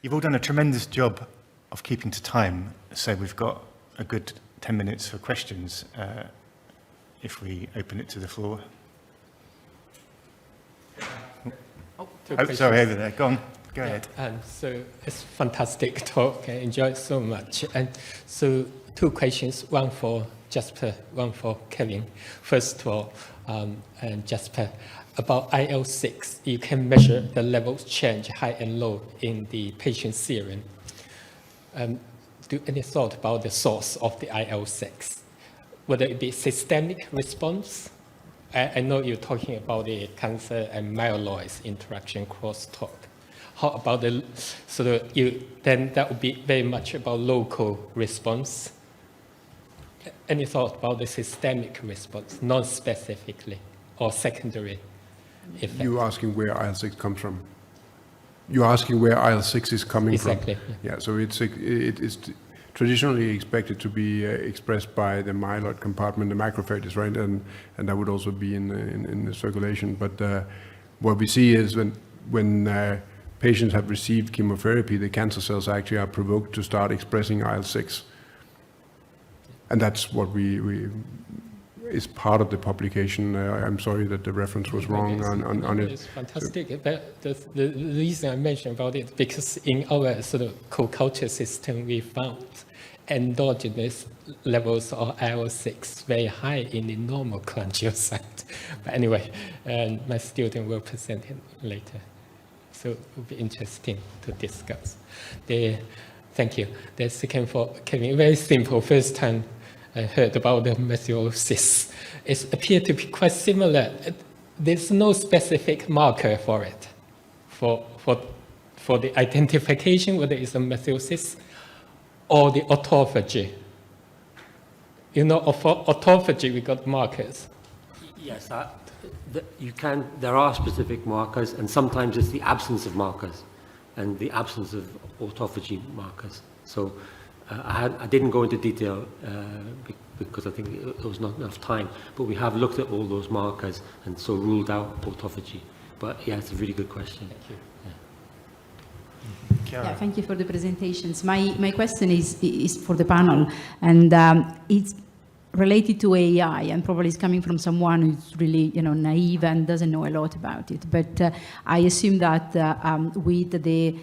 You've all done a tremendous job of keeping to time, so we've got a good 10 minutes for questions if we open it to the floor. Sorry, over there. Go on. Go ahead. So it's fantastic talk. I enjoyed it so much. And so 2 questions, one for Jasper, one for Kevin. First of all, and Jasper, about IL-6, you can measure the levels change, high and low, in the patient serum. Do any thought about the source of the IL-6? Whether it be systemic response? I know you're talking about the cancer and myeloid interaction crosstalk. How about the, then that would be very much about local response. Any thought about the systemic response, non-specifically, or secondary effect? You're asking where IL-6 comes from? You're asking where IL-6 is coming from? Exactly. Yeah, so it's traditionally expected to be expressed by the myeloid compartment, the macrophages, right? And that would also be in the circulation. But what we see is when patients have received chemotherapy, the cancer cells actually are provoked to start expressing IL-6. And that's what is part of the publication. I'm sorry that the reference was wrong on it. It's fantastic. But the reason I mentioned about it, because in our sort of co-culture system, we found endogenous levels of IL-6 very high in the normal cholangiocyte. But anyway, my student will present it later. So it will be interesting to discuss. Thank you. The second for Kevin, very simple. First time I heard about the mesiosis. It appeared to be quite similar. There's no specific marker for it, for the identification, whether it's a mesiosis or the autophagy. You know, for autophagy, we got markers. Yes, there are specific markers, and sometimes it's the absence of markers and the absence of autophagy markers. So I didn't go into detail because I think it was not enough time, but we have looked at all those markers and so ruled out autophagy. But yeah, it's a really good question. Thank you. Yeah, thank you for the presentations. My question is for the panel, and it's related to AI, and probably it's coming from someone who's really, naive and doesn't know a lot about it. But I assume that with the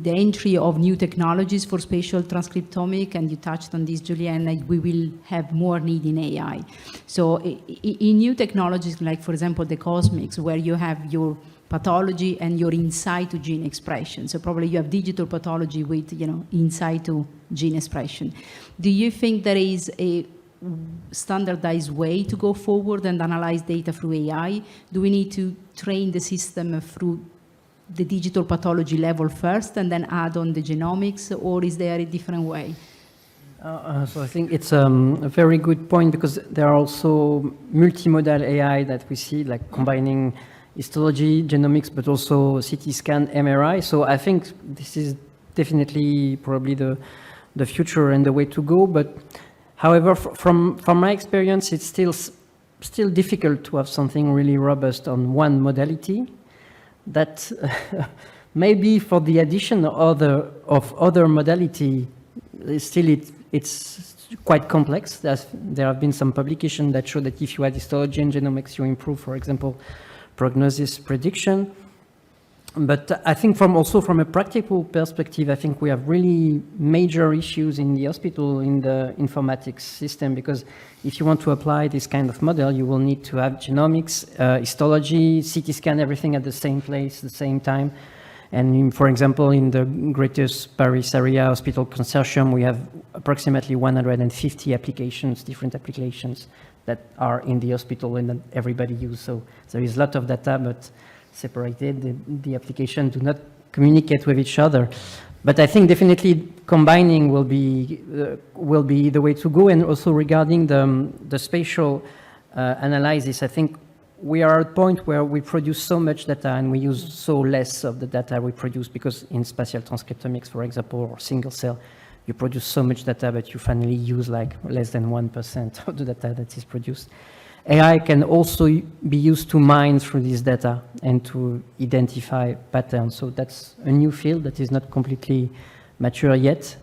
entry of new technologies for spatial transcriptomic, and you touched on this, Julianne, we will have more need in AI. So in new technologies, like for example the CosMx, where you have your pathology and your in situ gene expression. So probably you have digital pathology with in situ gene expression. Do you think there is a standardized way to go forward and analyze data through AI? Do we need to train the system through the digital pathology level first and then add on the genomics, or is there a different way? So I think it's a very good point, because there are also multimodal AI that we see, like combining histology, genomics, but also CT scan, MRI. So I think this is definitely probably the future and the way to go. But however, from my experience, it's still difficult to have something really robust on one modality. That maybe for the addition of other modality, still it's quite complex. There have been some publications that show that if you add histology and genomics, you improve, for example, prognosis prediction. But I think also from a practical perspective, I think we have really major issues in the hospital, in the informatics system, because if you want to apply this kind of model, you will need to have genomics, histology, CT scan, everything at the same place, the same time. And for example, in the Greatest Paris Area Hospital Consortium, we have approximately 150 applications, different applications that are in the hospital and that everybody uses. So there is a lot of data, but separated. The application do not communicate with each other. But I think definitely combining will be the way to go. And also regarding the spatial analysis, I think we are at a point where we produce so much data and we use so less of the data we produce, because in spatial transcriptomics, for example, or single cell, you produce so much data, but you finally use like less than 1% of the data that is produced. AI can also be used to mine through this data and to identify patterns. So that's a new field that is not completely mature yet,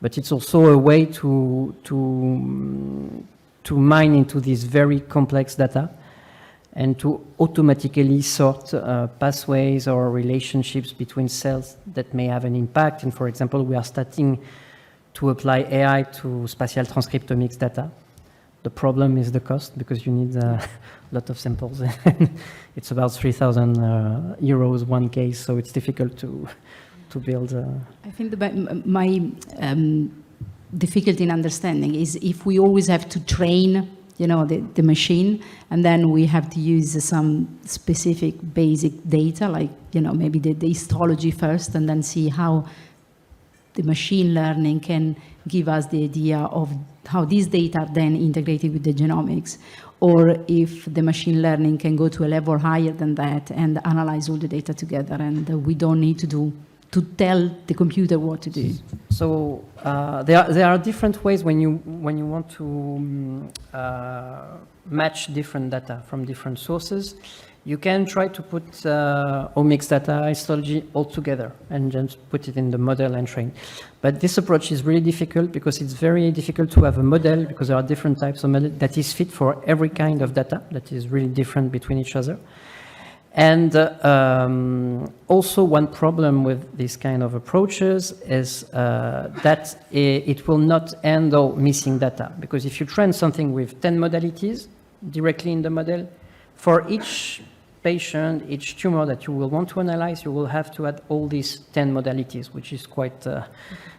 but it's also a way to mine into this very complex data and to automatically sort pathways or relationships between cells that may have an impact. And for example, we are starting to apply AI to spatial transcriptomics data. The problem is the cost, because you need a lot of samples. It's about 3,000 euros one case, so it's difficult to build. I think my difficulty in understanding is if we always have to train, the machine, and then we have to use some specific basic data, like, maybe the histology first, and then see how the machine learning can give us the idea of how these data are then integrated with the genomics, or if the machine learning can go to a level higher than that and analyze all the data together, and we don't need to tell the computer what to do. So there are different ways when you want to match different data from different sources. You can try to put omics data, histology all together and just put it in the model and train. But this approach is really difficult because it's very difficult to have a model, because there are different types of model that is fit for every kind of data that is really different between each other. And also one problem with these kind of approaches is that it will not handle missing data, because if you train something with 10 modalities directly in the model, for each patient, each tumor that you will want to analyze, you will have to add all these 10 modalities, which is quite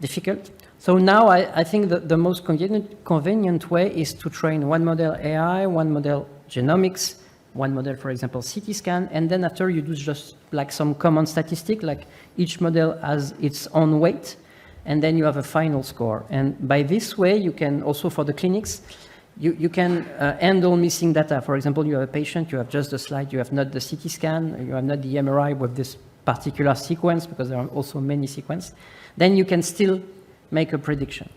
difficult. So now I think that the most convenient way is to train one model AI, one model genomics, one model, for example, CT scan, and then after you do just like some common statistic, like each model has its own weight, and then you have a final score. And by this way, you can also, for the clinics, you can handle missing data. For example, you have a patient, you have just the slide, you have not the CT scan, you have not the MRI with this particular sequence, because there are also many sequences. Then you can still make a prediction.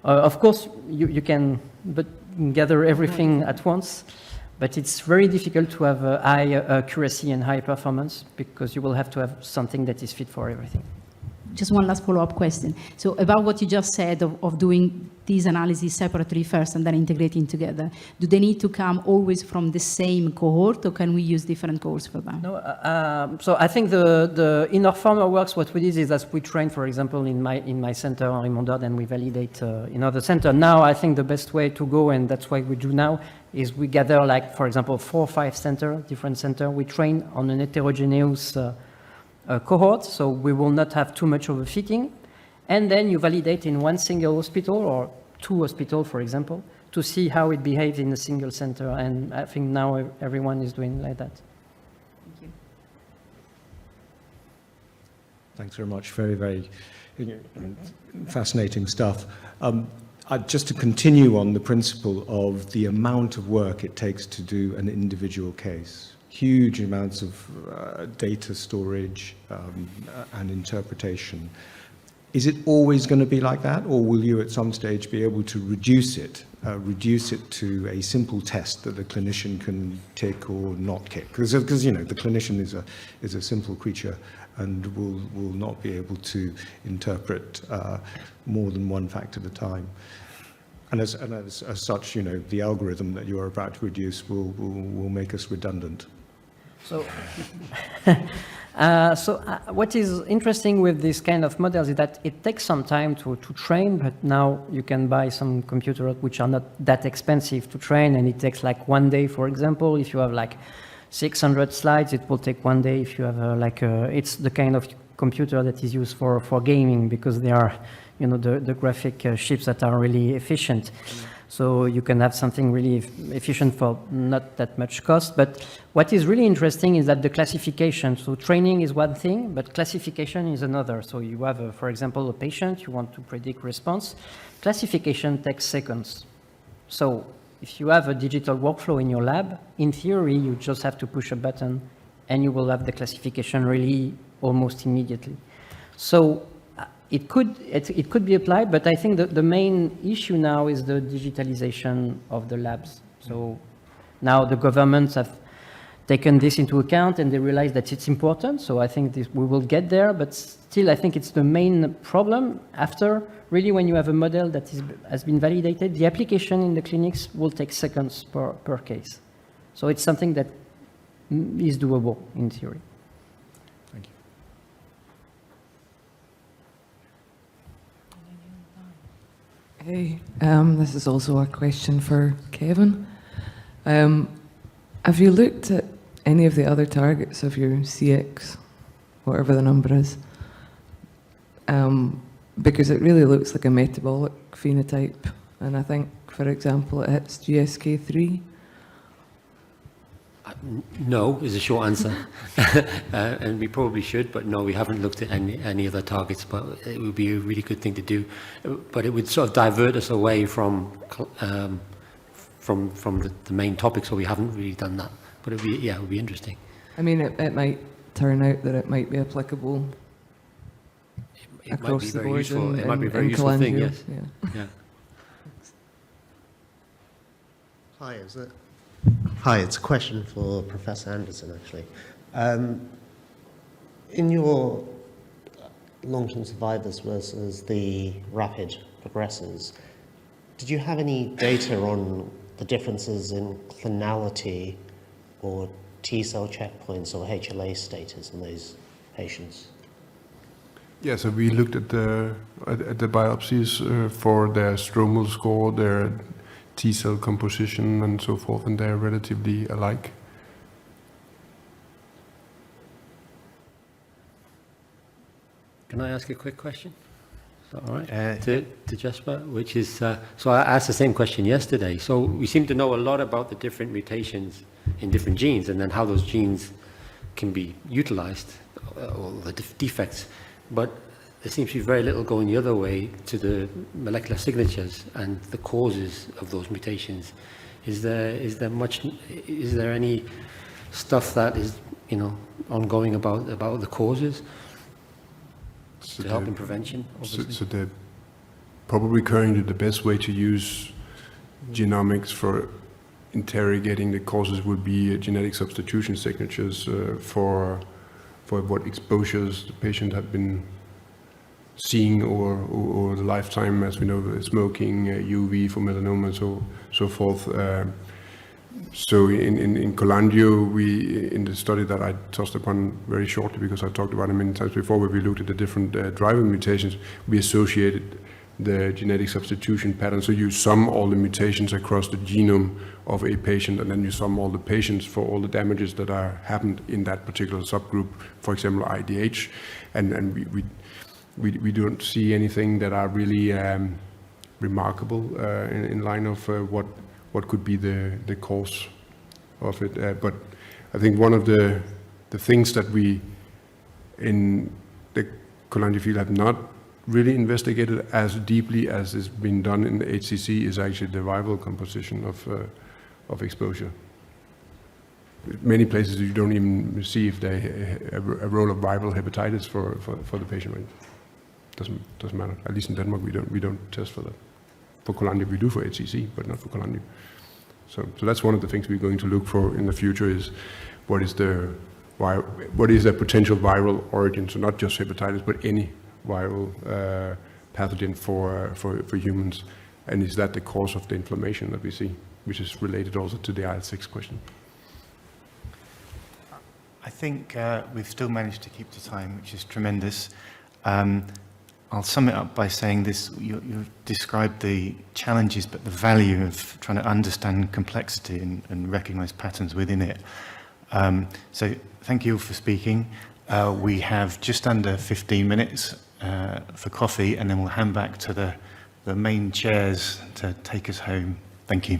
Of course, you can gather everything at once, but it's very difficult to have high accuracy and high performance, because you will have to have something that is fit for everything. Just one last follow-up question. So about what you just said of doing these analyses separately first and then integrating together, do they need to come always from the same cohort, or can we use different cohorts for that? No, so I think in our former works, what we did is that we train, for example, in my center, Henri Mondor, and we validate in other center. Now, I think the best way to go, and that's what we do now, is we gather, like, for example, 4 or 5 different center. We train on an heterogeneous cohort, so we will not have too much overfitting. And then you validate in one single hospital or 2 hospitals, for example, to see how it behaves in a single center. And I think now everyone is doing like that. Thank you. Thanks very much. Very, very fascinating stuff. Just to continue on the principle of the amount of work it takes to do an individual case. Huge amounts of data storage and interpretation. Is it always going to be like that, or will you at some stage be able to reduce it to a simple test that the clinician can tick or not tick? Because the clinician is a simple creature and will not be able to interpret more than one fact at a time. And as such, the algorithm that you are about to produce will make us redundant. So, what is interesting with this kind of models is that it takes some time to train, but now you can buy some computers which are not that expensive to train, and it takes like 1 day, for example. If you have like 600 slides, it will take 1 day. If you have it's the kind of computer that is used for gaming, because they are, the graphic chips that are really efficient. So you can have something really efficient for not that much cost. But what is really interesting is that the classification, so training is one thing, but classification is another. So you have, for example, a patient, you want to predict response. Classification takes seconds. So if you have a digital workflow in your lab, in theory, you just have to push a button and you will have the classification really almost immediately. So it could be applied, but I think the main issue now is the digitalization of the labs. So Now the governments have taken this into account and they realize that it's important. So I think we will get there, but still I think it's the main problem. After, really, when you have a model that has been validated, the application in the clinics will take seconds per case. So it's something that is doable in theory. Thank you. Hey, this is also a question for Kevin. Have you looked at any of the other targets of your CX, whatever the number is? Because it really looks like a metabolic phenotype, and I think, for example, it hits GSK3. No, is a short answer. And we probably should, but no, we haven't looked at any other targets, but it would be a really good thing to do. But it would sort of divert us away from the main topic, so we haven't really done that. But it would be interesting. I mean, it might turn out that it might be applicable It might across be the very board useful. in, It might be a in very useful thing, cholangio, yes. Yeah. Yeah. Hi, it's a question for Professor Anderson, actually. In your long-term survivors versus the rapid progressors, did you have any data on the differences in clonality or T-cell checkpoints or HLA status in those patients? Yeah, so we looked at the biopsies for their stromal score, their T-cell composition and so forth, and they're relatively alike. Can I ask a quick question? Is that all right? Yeah. To Jesper, which is, so I asked the same question yesterday. So we seem to know a lot about the different mutations in different genes and then how those genes can be utilized, or the defects. But there seems to be very little going the other way to the molecular signatures and the causes of those mutations. Is there any stuff that is, ongoing about the causes to help in prevention? So they're probably currently the best way to use genomics for interrogating the causes would be genetic substitution signatures for what exposures the patient had been seeing over the lifetime, as we know, smoking, UV for melanoma, and so forth. So in cholangio, in the study that I touched upon very shortly, because I talked about it many times before, where we looked at the different driver mutations, we associated the genetic substitution pattern. So you sum all the mutations across the genome of a patient, and then you sum all the patients for all the damages that are happened in that particular subgroup, for example, IDH, and we don't see anything that are really remarkable in line of what could be the cause of it. But I think one of the things that we in the cholangio field have not really investigated as deeply as has been done in the HCC is actually the viral composition of exposure. Many places you don't even see if they a role of viral hepatitis for the patient. Right? Doesn't matter. At least in Denmark we don't test for that. For cholangio we do for HCC, but not for cholangio. So that's one of the things we're going to look for in the future is what is the potential viral origin. So not just hepatitis, but any viral pathogen for humans, and is that the cause of the inflammation that we see, which is related also to the IL-6 question. I think we've still managed to keep to time, which is tremendous. I'll sum it up by saying this: you described the challenges, but the value of trying to understand complexity and recognize patterns within it. So thank you all for speaking. We have just under 15 minutes for coffee, and then we'll hand back to the main chairs to take us home. Thank you.